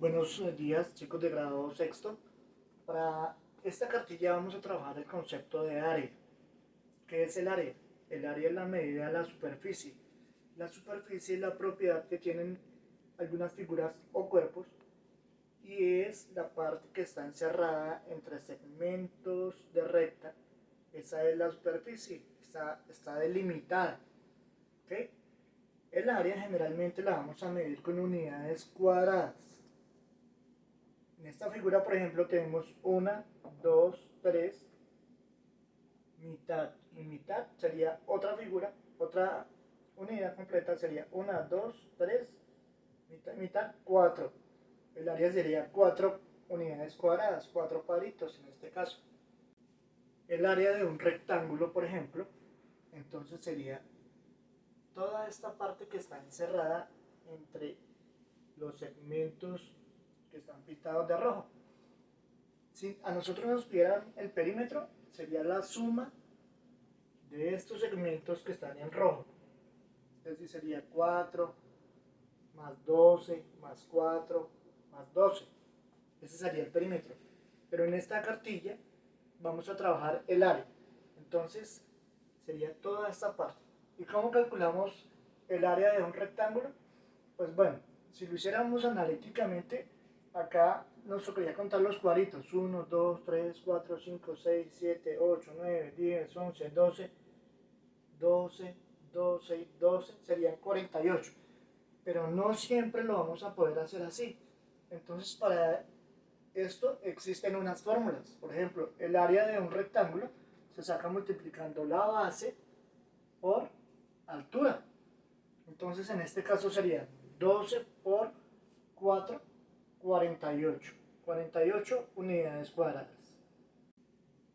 Buenos días, chicos de grado sexto. Para esta cartilla vamos a trabajar el concepto de área. ¿Qué es el área? El área es la medida de la superficie. La superficie es la propiedad que tienen algunas figuras o cuerpos y es la parte que está encerrada entre segmentos de recta. Esa es la superficie, está delimitada. ¿Okay? El área generalmente la vamos a medir con unidades cuadradas. En esta figura, por ejemplo, tenemos 1, 2, 3, mitad y mitad sería otra figura, otra unidad completa sería 1, 2, 3, mitad, mitad, 4. El área sería 4 unidades cuadradas, 4 cuadritos en este caso. El área de un rectángulo, por ejemplo, entonces sería toda esta parte que está encerrada entre los segmentos que están pintados de rojo. Si a nosotros nos pidieran el perímetro, sería la suma de estos segmentos que están en rojo. Es decir, sería 4 más 12 más 4 más 12. Ese sería el perímetro. Pero en esta cartilla vamos a trabajar el área. Entonces sería toda esta parte. ¿Y cómo calculamos el área de un rectángulo? Pues bueno, si lo hiciéramos analíticamente, acá nos tocaría contar los cuadritos. 1, 2, 3, 4, 5, 6, 7, 8, 9, 10, 11, 12, 12, 12, 12, serían 48. Pero no siempre lo vamos a poder hacer así. Entonces, para esto existen unas fórmulas. Por ejemplo, el área de un rectángulo se saca multiplicando la base por altura. Entonces, en este caso sería 12 por 4, 48. 48 unidades cuadradas.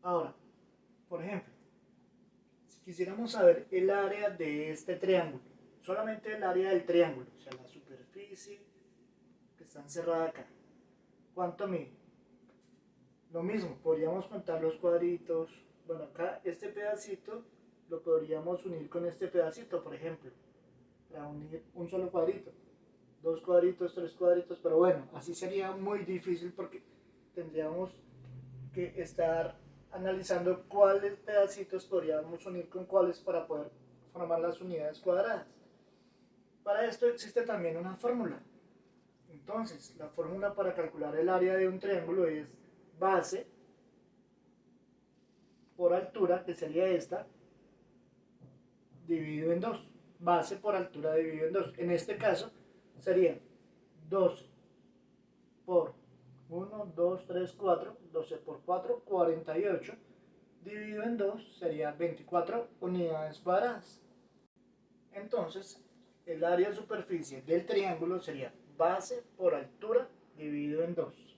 Ahora, por ejemplo, si quisiéramos saber el área de este triángulo, solamente el área del triángulo, o sea, la superficie que está encerrada acá, ¿cuánto mide? Lo mismo, podríamos contar los cuadritos. Bueno, acá este pedacito lo podríamos unir con este pedacito, por ejemplo, para unir un solo cuadrito. 2 cuadritos, 3 cuadritos, pero bueno, así sería muy difícil porque tendríamos que estar analizando cuáles pedacitos podríamos unir con cuáles para poder formar las unidades cuadradas. Para esto existe también una fórmula. Entonces, la fórmula para calcular el área de un triángulo es base por altura, que sería esta, dividido en 2. Base por altura dividido en 2. En este caso sería 12 por 1, 2, 3, 4, 12 por 4, 48, dividido en 2 sería 24 unidades cuadradas. Entonces, el área de superficie del triángulo sería base por altura dividido en 2.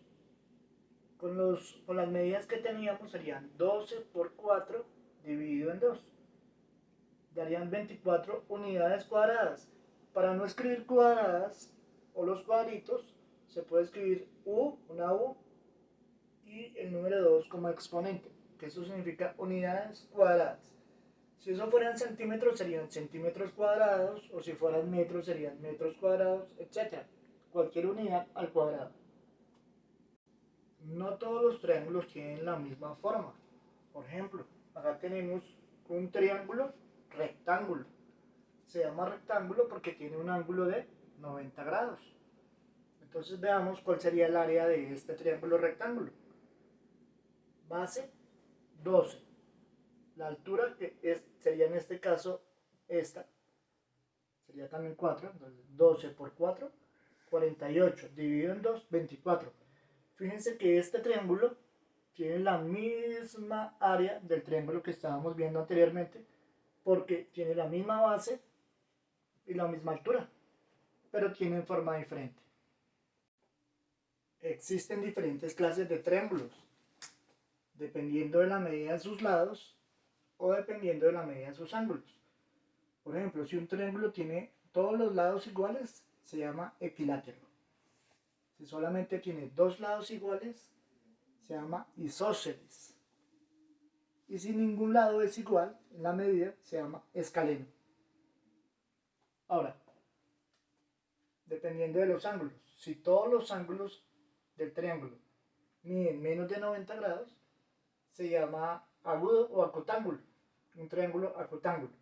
Con las medidas que teníamos serían 12 por 4 dividido en 2. Darían 24 unidades cuadradas. Para no escribir cuadradas o los cuadritos, se puede escribir una U, y el número 2 como exponente, que eso significa unidades cuadradas. Si eso fueran centímetros, serían centímetros cuadrados, o si fueran metros, serían metros cuadrados, etc. Cualquier unidad al cuadrado. No todos los triángulos tienen la misma forma. Por ejemplo, acá tenemos un triángulo rectángulo. Se llama rectángulo porque tiene un ángulo de 90 grados. Entonces veamos cuál sería el área de este triángulo rectángulo. Base 12. La altura que sería en este caso esta, sería también 4, entonces 12 por 4, 48, dividido en 2, 24. Fíjense que este triángulo tiene la misma área del triángulo que estábamos viendo anteriormente, porque tiene la misma base y la misma altura, pero tienen forma diferente. Existen diferentes clases de triángulos, dependiendo de la medida de sus lados o dependiendo de la medida de sus ángulos. Por ejemplo, si un triángulo tiene todos los lados iguales, se llama equilátero. Si solamente tiene dos lados iguales, se llama isósceles. Y si ningún lado es igual en la medida, se llama escaleno. Ahora, dependiendo de los ángulos. si todos los ángulos del triángulo miden menos de 90 grados, se llama agudo o acotángulo, un triángulo acotángulo.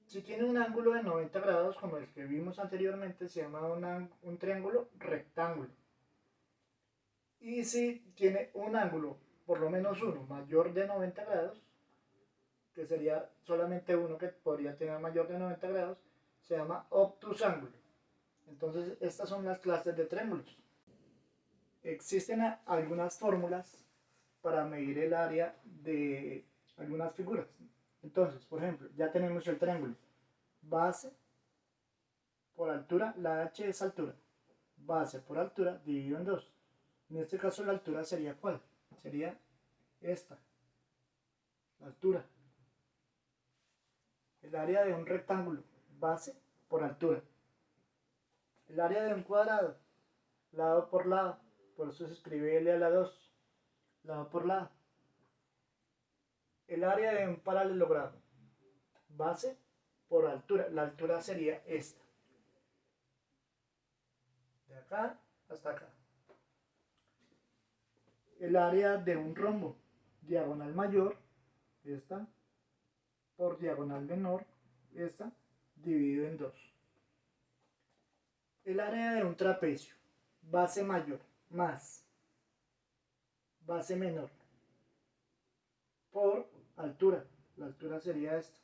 Si tiene un ángulo de 90 grados, como el que vimos anteriormente, se llama un triángulo rectángulo. Y si tiene un ángulo, por lo menos uno, mayor de 90 grados, que sería solamente uno que podría tener mayor de 90 grados, se llama obtusángulo. Entonces, estas son las clases de triángulos. Existen algunas fórmulas para medir el área de algunas figuras. Entonces, por ejemplo, ya tenemos el triángulo. Base por altura, la h es altura. Base por altura dividido en 2. En este caso la altura sería ¿cuál? Sería esta, la altura. El área de un rectángulo, base por altura. El área de un cuadrado, lado por lado. Por eso se escribe L a la 2, lado por lado. El área de un paralelogramo, base por altura. La altura sería esta. De acá hasta acá. El área de un rombo, diagonal mayor, esta, por diagonal menor, esta, dividido en 2. El área de un trapecio, base mayor, más base menor, por altura. La altura sería esta.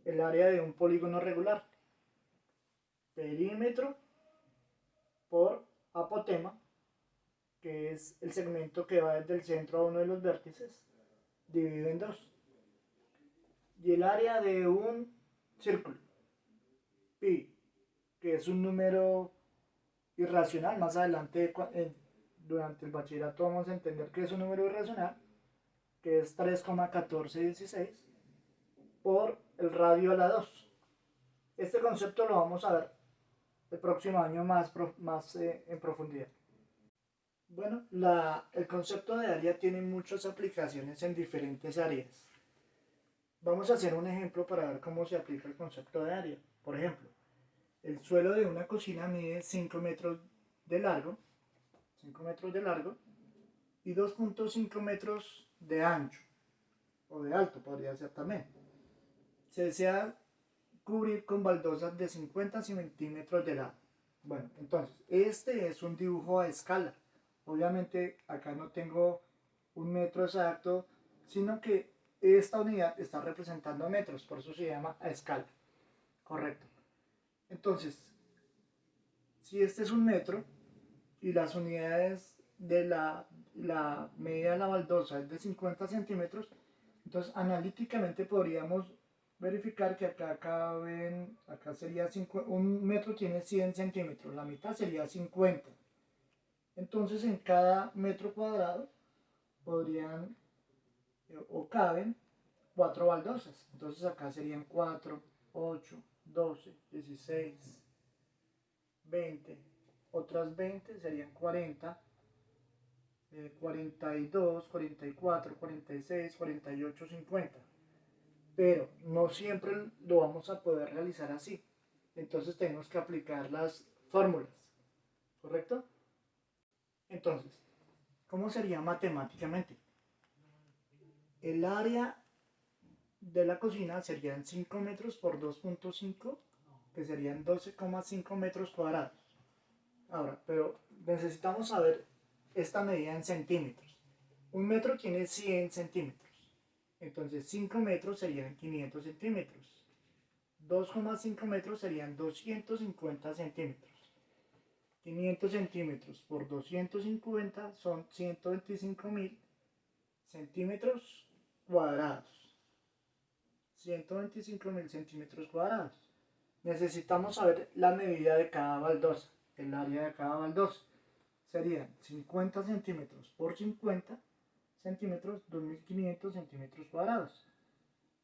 El área de un polígono regular, perímetro por apotema, que es el segmento que va desde el centro a uno de los vértices, dividido en 2. Y el área de un círculo, pi, que es un número irracional. Más adelante, durante el bachillerato, vamos a entender que es un número irracional, que es 3,1416 por el radio a la 2. Este concepto lo vamos a ver el próximo año más en profundidad. Bueno, el concepto de área tiene muchas aplicaciones en diferentes áreas. Vamos a hacer un ejemplo para ver cómo se aplica el concepto de área. Por ejemplo, el suelo de una cocina mide 5 metros de largo, 5 metros de largo y 2,5 metros de ancho, o de alto podría ser también. Se desea cubrir con baldosas de 50 centímetros de lado. Bueno, entonces, este es un dibujo a escala. Obviamente acá no tengo un metro exacto, sino que esta unidad está representando metros, por eso se llama a escala. Correcto. Entonces, si este es un metro y las unidades de la medida de la baldosa es de 50 centímetros, entonces analíticamente podríamos verificar que acá sería un metro tiene 100 centímetros, la mitad sería 50. Entonces en cada metro cuadrado podrían o caben 4 baldosas. Entonces acá serían 4, 8, 12, 16, 20, otras 20 serían 40, 42, 44, 46, 48, 50. Pero no siempre lo vamos a poder realizar así. Entonces tenemos que aplicar las fórmulas, ¿correcto? Entonces, ¿cómo sería matemáticamente? El área de la cocina serían 5 metros por 2,5, que serían 12,5 metros cuadrados. Ahora, pero necesitamos saber esta medida en centímetros. Un metro tiene 100 centímetros. Entonces 5 metros serían 500 centímetros. 2,5 metros serían 250 centímetros. 500 centímetros por 250 son 125.000 centímetros cuadrados. 125.000 centímetros cuadrados. Necesitamos saber la medida de cada baldosa, el área de cada baldosa. Serían 50 centímetros por 50 centímetros, 2.500 centímetros cuadrados.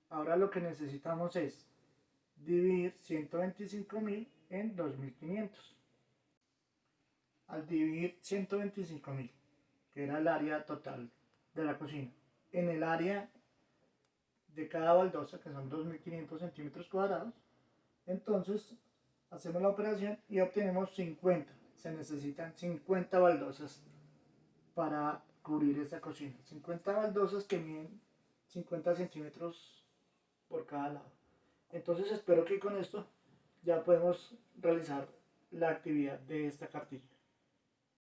Ahora lo que necesitamos es dividir 125.000 en 2.500. Al dividir 125.000, que era el área total de la cocina, en el área de cada baldosa, que son 2.500 centímetros cuadrados, entonces Hacemos la operación y obtenemos 50. Se necesitan 50 baldosas para cubrir esta cocina. 50 baldosas que miden 50 centímetros por cada lado. Entonces espero que con esto ya podemos realizar la actividad de esta cartilla.